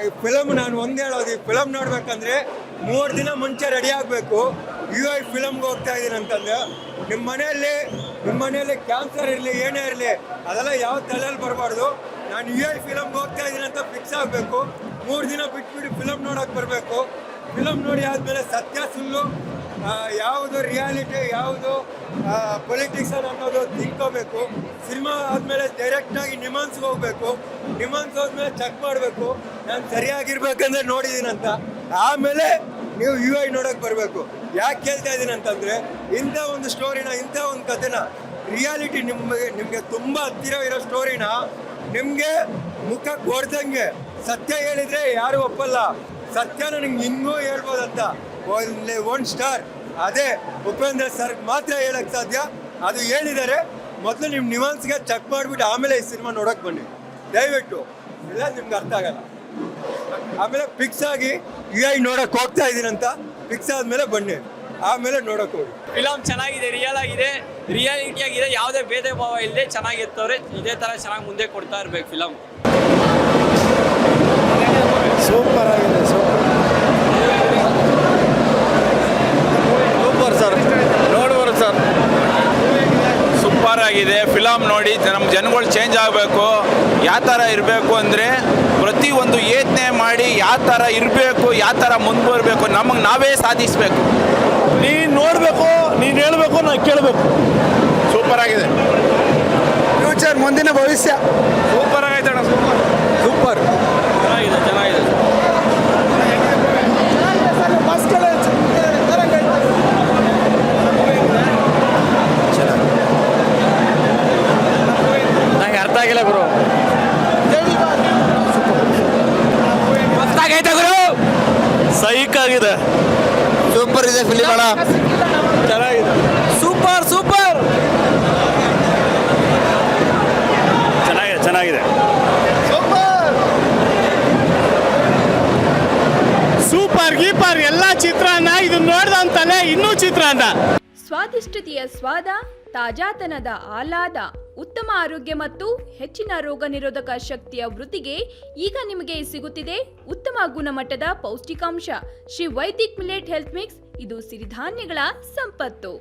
ಈ ಫಿಲಮ್ ನಾನು ಒಂದು ಹೇಳೋದು, ಈ ಫಿಲಮ್ ನೋಡ್ಬೇಕಂದ್ರೆ 3 ದಿನ ಮುಂಚೆ ರೆಡಿ ಆಗಬೇಕು. ಫಿಲಮ್ಗೆ ಹೋಗ್ತಾ ಇದ್ದೀನಿ ಅಂತಂದ್ರೆ ನಿಮ್ಮ ಮನೆಯಲ್ಲಿ ಕ್ಯಾನ್ಸರ್ ಇರಲಿ ಏನೇ ಇರಲಿ ಅದೆಲ್ಲ ಯಾವ ತಲೆಯಲ್ಲಿ ಬರಬಾರ್ದು. ನಾನು ಫಿಲಮ್ಗೆ ಹೋಗ್ತಾ ಇದ್ದೀನಿ ಅಂತ ಫಿಕ್ಸ್ ಆಗಬೇಕು. 3 ದಿನ ಬಿಟ್ಬಿಟ್ಟು ಫಿಲಮ್ ನೋಡೋಕೆ ಬರಬೇಕು. ಫಿಲಮ್ ನೋಡಿ ಆದಮೇಲೆ ಸತ್ಯ ಸುಳ್ಳು ಯಾವುದು ರಿಯಾಲಿಟಿ ಯಾವುದು ಪೊಲಿಟಿಕ್ಸ್ ಅನ್ನೋದು ತಿಳ್ಕೋಬೇಕು. ಸಿನಿಮಾ ಆದಮೇಲೆ ಡೈರೆಕ್ಟಾಗಿ ನಿಮಾನ್ಸ್ಗೆ ಹೋಗಬೇಕು. ನಿಮಾನ್ಸ್ ಹೋದ್ಮೇಲೆ ಚೆಕ್ ಮಾಡಬೇಕು ನಾನು ಸರಿಯಾಗಿರ್ಬೇಕಂದ್ರೆ ನೋಡಿದ್ದೀನಂತ. ಆಮೇಲೆ ನೀವು ನೋಡೋಕೆ ಬರಬೇಕು. ಯಾಕೆ ಕೇಳ್ತಾ ಇದ್ದೀನಿ ಅಂತಂದರೆ, ಇಂಥ ಒಂದು ಸ್ಟೋರಿನ, ಇಂಥ ಒಂದು ಕಥೆನ, ರಿಯಾಲಿಟಿ ನಿಮಗೆ ತುಂಬ ಹತ್ತಿರ ಇರೋ ಸ್ಟೋರಿನ ನಿಮಗೆ ಮುಖಕ್ಕೆ ಹೊಡೆದಂಗೆ ಸತ್ಯ ಹೇಳಿದರೆ ಯಾರು ಒಪ್ಪಲ್ಲ. ಸತ್ಯನ ನಿಮ್ಗೆ ಇನ್ನೂ ಹೇಳ್ಬೋದಂತ ಒನ್ ಸ್ಟಾರ್ ಅದೇ ಉಪೇಂದ್ರ ಸರ್ ಮಾತ್ರ ಹೇಳಕ್ಕೆ ಸಾಧ್ಯ. ಅದು ಹೇಳಿದ್ದಾರೆ. ಮೊದಲು ನಿಮ್ಮ ನಿವಾನ್ಸ್ಗೆ ಚೆಕ್ ಮಾಡಿಬಿಟ್ಟು ಆಮೇಲೆ ಈ ಸಿನಿಮಾ ನೋಡೋಕೆ ಬನ್ನಿ ದಯವಿಟ್ಟು, ಇಲ್ಲ ನಿಮ್ಗೆ ಅರ್ಥ ಆಗಲ್ಲ. ಆಮೇಲೆ ಫಿಕ್ಸ್ ಆಗಿ ನೋಡೋಕೆ ಹೋಗ್ತಾ ಇದ್ದೀನಂತ ಫಿಕ್ಸ್ ಆದಮೇಲೆ ಬನ್ನಿ, ಆಮೇಲೆ ನೋಡೋಕೆ ಹೋಗಿ. ಫಿಲಮ್ ಚೆನ್ನಾಗಿದೆ, ರಿಯಲ್ ಆಗಿದೆ, ರಿಯಾಲಿಟಿ ಆಗಿದೆ, ಯಾವುದೇ ಭೇದ ಭಾವ ಇಲ್ಲದೆ ಚೆನ್ನಾಗಿರ್ತವ್ರೆ. ಇದೇ ಥರ ಚೆನ್ನಾಗಿ ಮುಂದೆ ಕೊಡ್ತಾ ಇರ್ಬೇಕು ಫಿಲಮ್. ಸೂಪರ್ ಆಗಿದೆ, ಸೂಪರ್ ಸರ್, ನೋಡ್ಬೋದು ಸರ್. ಸೂಪರ್ ಆಗಿದೆ ಫಿಲಮ್ ನೋಡಿ. ನಮ್ಮ ಜನಗಳು ಚೇಂಜ್ ಆಗಬೇಕು. ಯಾವ ಥರ ಇರಬೇಕು ಅಂದರೆ ಪ್ರತಿಯೊಂದು ಯೋಚನೆ ಮಾಡಿ ಯಾವ ಥರ ಇರಬೇಕು, ಯಾವ ಥರ ಮುಂದುವರಬೇಕು, ನಮಗೆ ನಾವೇ ಸಾಧಿಸಬೇಕು. ನೀನು ನೋಡಬೇಕು, ನೀನು ಹೇಳಬೇಕು, ನಾನು ಕೇಳಬೇಕು. ಸೂಪರ್ ಆಗಿದೆ. ಫ್ಯೂಚರ್ ಮುಂದಿನ ಭವಿಷ್ಯ ಸೂಪರ್ ಆಗೈತೆ ಅಣ್ಣ. ಸೂಪರ್ ಚೆನ್ನಾಗಿದೆ. ನಂಗೆ ಅರ್ಥ ಆಗಿಲ್ಲ ಗುರು. ಮಸ್ತಾಗೈತೆ ಗುರು, ಸೈಕ್ ಆಗಿದೆ. ಸೂಪರ್ ಇದೆ ಫಿಲಿಮ್ ಅಣ್ಣ, ಚೆನ್ನಾಗಿದೆ. ಸೂಪರ್ ಚೆನ್ನಾಗಿದೆ. ಸೂಪರ್ ಗೀಪರ್ ಎಲ್ಲ ಚಿತ್ರಾನ್ನ ಇದು ನೋಡ್ದಂತಾನೆ ಇನ್ನೂ ಚಿತ್ರಾನ್ನ. ಸ್ವಾದಿಷ್ಟತೆಯ ಸ್ವಾದ, ತಾಜಾತನದ ಆಹ್ಲಾದ, ಉತ್ತಮ ಆರೋಗ್ಯ ಮತ್ತು ಹೆಚ್ಚಿನ ರೋಗ ನಿರೋಧಕ ಶಕ್ತಿಯ ವೃದ್ಧಿಗೆ ಈಗ ನಿಮಗೆ ಸಿಗುತ್ತಿದೆ ಉತ್ತಮ ಗುಣಮಟ್ಟದ ಪೌಷ್ಟಿಕಾಂಶ. Shri Vaidik millet health mix. ಇದು ಸಿರಿಧಾನ್ಯಗಳ ಸಂಪತ್ತು.